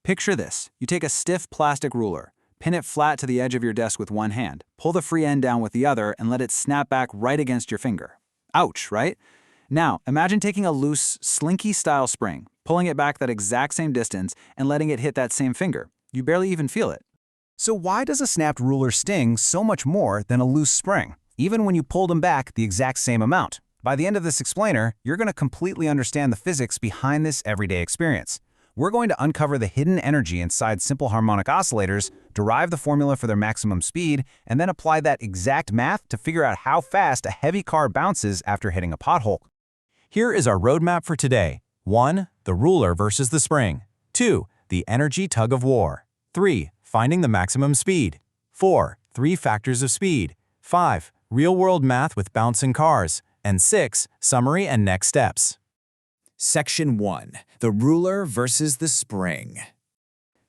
Picture this. You take a stiff plastic ruler, pin it flat to the edge of your desk with one hand, pull the free end down with the other, and let it snap back right against your finger. Ouch, right? Now, imagine taking a loose, slinky-style spring, pulling it back that exact same distance, and letting it hit that same finger. You barely even feel it. So why does a snapped ruler sting so much more than a loose spring, even when you pull them back the exact same amount? By the end of this explainer, you're going to completely understand the physics behind this everyday experience. We're going to uncover the hidden energy inside simple harmonic oscillators, derive the formula for their maximum speed, and then apply that exact math to figure out how fast a heavy car bounces after hitting a pothole. Here is our roadmap for today. 1. The ruler versus the spring. 2. The energy tug of war. 3. Finding the maximum speed. 4. 3 factors of speed. 5. Real-world math with bouncing cars. And 6. Summary and next steps. Section 1. The ruler versus the spring.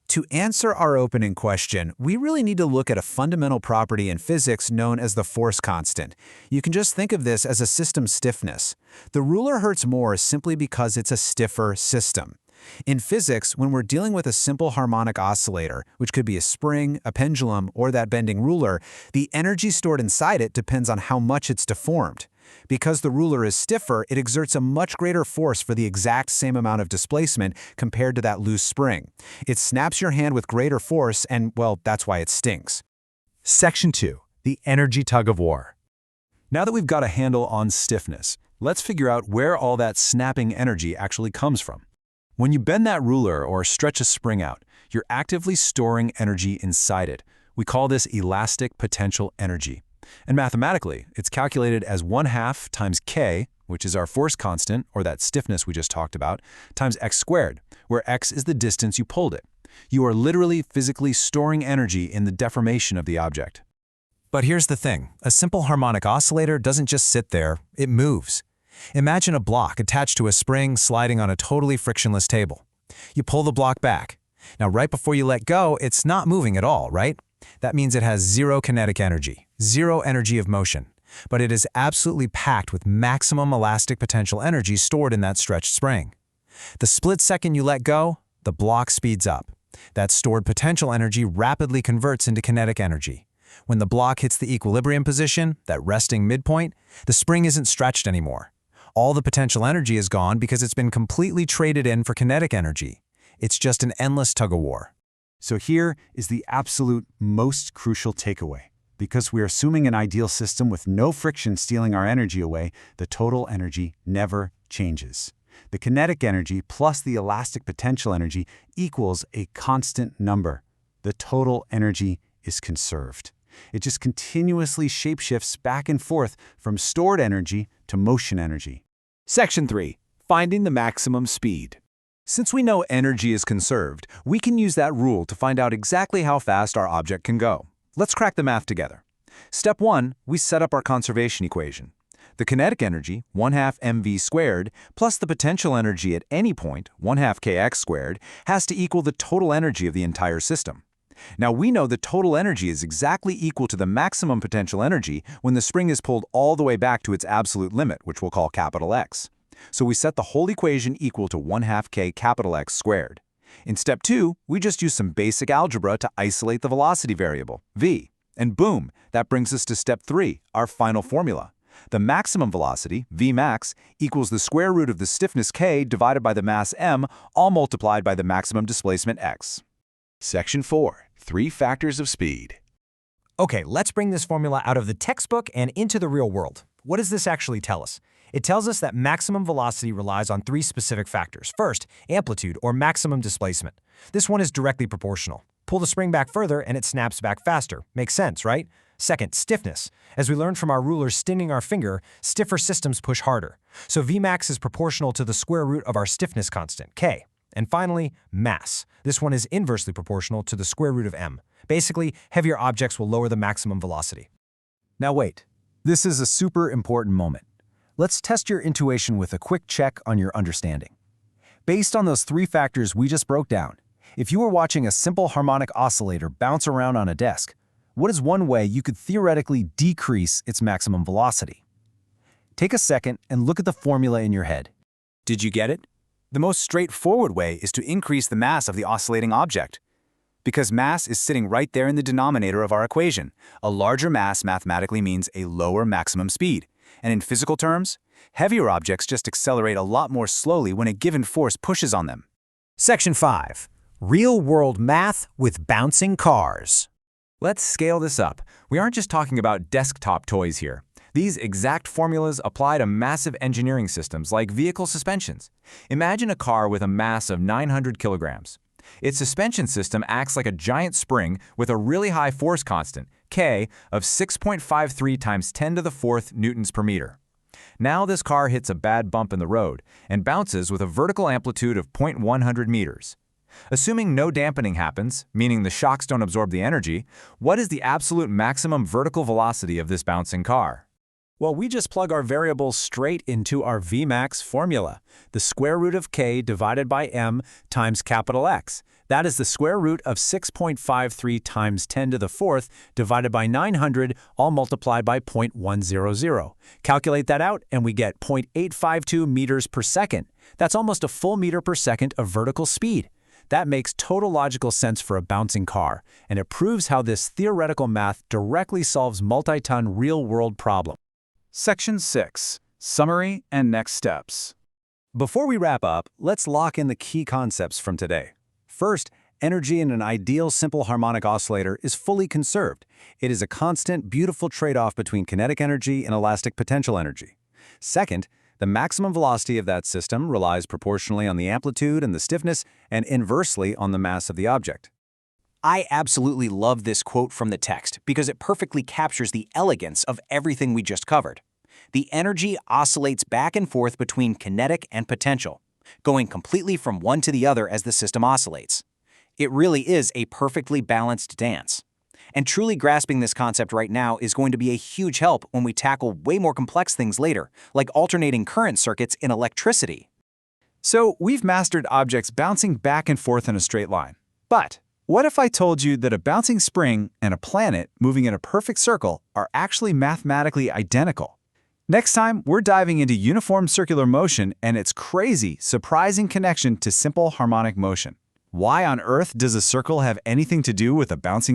To answer our opening question, we really need to look at a fundamental property in physics known as the force constant. You can just think of this as a system stiffness. The ruler hurts more simply because it's a stiffer system. In physics, when we're dealing with a simple harmonic oscillator, which could be a spring, a pendulum, or that bending ruler, the energy stored inside it depends on how much it's deformed. Because the ruler is stiffer, it exerts a much greater force for the exact same amount of displacement compared to that loose spring. It snaps your hand with greater force and, well, that's why it stings. Section 2. The energy tug of war. Now that we've got a handle on stiffness, let's figure out where all that snapping energy actually comes from. When you bend that ruler or stretch a spring out, you're actively storing energy inside it. We call this elastic potential energy. And mathematically, it's calculated as 1/2 times k, which is our force constant, or that stiffness we just talked about, times x squared, where x is the distance you pulled it. You are literally physically storing energy in the deformation of the object. But here's the thing. A simple harmonic oscillator doesn't just sit there, it moves. Imagine a block attached to a spring sliding on a totally frictionless table. You pull the block back. Now, right before you let go, it's not moving at all, right? That means it has zero kinetic energy, zero energy of motion, but it is absolutely packed with maximum elastic potential energy stored in that stretched spring. The split second you let go, the block speeds up. That stored potential energy rapidly converts into kinetic energy. When the block hits the equilibrium position, that resting midpoint, the spring isn't stretched anymore. All the potential energy is gone because it's been completely traded in for kinetic energy. It's just an endless tug-of-war. So here is the absolute most crucial takeaway. Because we're assuming an ideal system with no friction stealing our energy away, the total energy never changes. The kinetic energy plus the elastic potential energy equals a constant number. The total energy is conserved. It just continuously shapeshifts back and forth from stored energy to motion energy. Section 3. Finding the maximum speed. Since we know energy is conserved, we can use that rule to find out exactly how fast our object can go. Let's crack the math together. Step 1, we set up our conservation equation. The kinetic energy, 1/2 mv squared, plus the potential energy at any point, 1/2 kx squared, has to equal the total energy of the entire system. Now we know the total energy is exactly equal to the maximum potential energy when the spring is pulled all the way back to its absolute limit, which we'll call capital X. So we set the whole equation equal to 1/2 k capital X squared. In step 2, we just use some basic algebra to isolate the velocity variable, v. And boom, that brings us to step 3, our final formula. The maximum velocity, Vmax, equals the square root of the stiffness k divided by the mass m, all multiplied by the maximum displacement x. Section 4. 3 factors of speed. Okay, let's bring this formula out of the textbook and into the real world. What does this actually tell us? It tells us that maximum velocity relies on 3 specific factors. First, amplitude, or maximum displacement. This one is directly proportional. Pull the spring back further and it snaps back faster. Makes sense, right? Second, stiffness. As we learned from our ruler stinging our finger, stiffer systems push harder. So Vmax is proportional to the square root of our stiffness constant, k. And finally, mass. This one is inversely proportional to the square root of m. Basically, heavier objects will lower the maximum velocity. Now wait, this is a super important moment. Let's test your intuition with a quick check on your understanding. Based on those 3 factors we just broke down, if you were watching a simple harmonic oscillator bounce around on a desk, what is one way you could theoretically decrease its maximum velocity? Take a second and look at the formula in your head. Did you get it? The most straightforward way is to increase the mass of the oscillating object. Because mass is sitting right there in the denominator of our equation, a larger mass mathematically means a lower maximum speed. And in physical terms, heavier objects just accelerate a lot more slowly when a given force pushes on them. Section 5. Real-world math with bouncing cars. Let's scale this up. We aren't just talking about desktop toys here. These exact formulas apply to massive engineering systems like vehicle suspensions. Imagine a car with a mass of 900 kilograms. Its suspension system acts like a giant spring with a really high force constant, K, of 6.53 times 10 to the 4th newtons per meter. Now this car hits a bad bump in the road and bounces with a vertical amplitude of 0.100 meters. Assuming no dampening happens, meaning the shocks don't absorb the energy, what is the absolute maximum vertical velocity of this bouncing car? Well, we just plug our variables straight into our Vmax formula, the square root of k divided by m times capital X. That is the square root of 6.53 times 10 to the 4th divided by 900, all multiplied by 0.100. Calculate that out, and we get 0.852 meters per second. That's almost a full meter per second of vertical speed. That makes total logical sense for a bouncing car, and it proves how this theoretical math directly solves multi-ton real-world problems. Section 6. Summary and next steps. Before we wrap up, let's lock in the key concepts from today. First, energy in an ideal simple harmonic oscillator is fully conserved. It is a constant, beautiful trade-off between kinetic energy and elastic potential energy. Second, the maximum velocity of that system relies proportionally on the amplitude and the stiffness, and inversely on the mass of the object. I absolutely love this quote from the text because it perfectly captures the elegance of everything we just covered. The energy oscillates back and forth between kinetic and potential, going completely from one to the other as the system oscillates. It really is a perfectly balanced dance. And truly grasping this concept right now is going to be a huge help when we tackle way more complex things later, like alternating current circuits in electricity. So we've mastered objects bouncing back and forth in a straight line. But what if I told you that a bouncing spring and a planet moving in a perfect circle are actually mathematically identical? Next time, we're diving into uniform circular motion and its crazy, surprising connection to simple harmonic motion. Why on earth does a circle have anything to do with a bouncing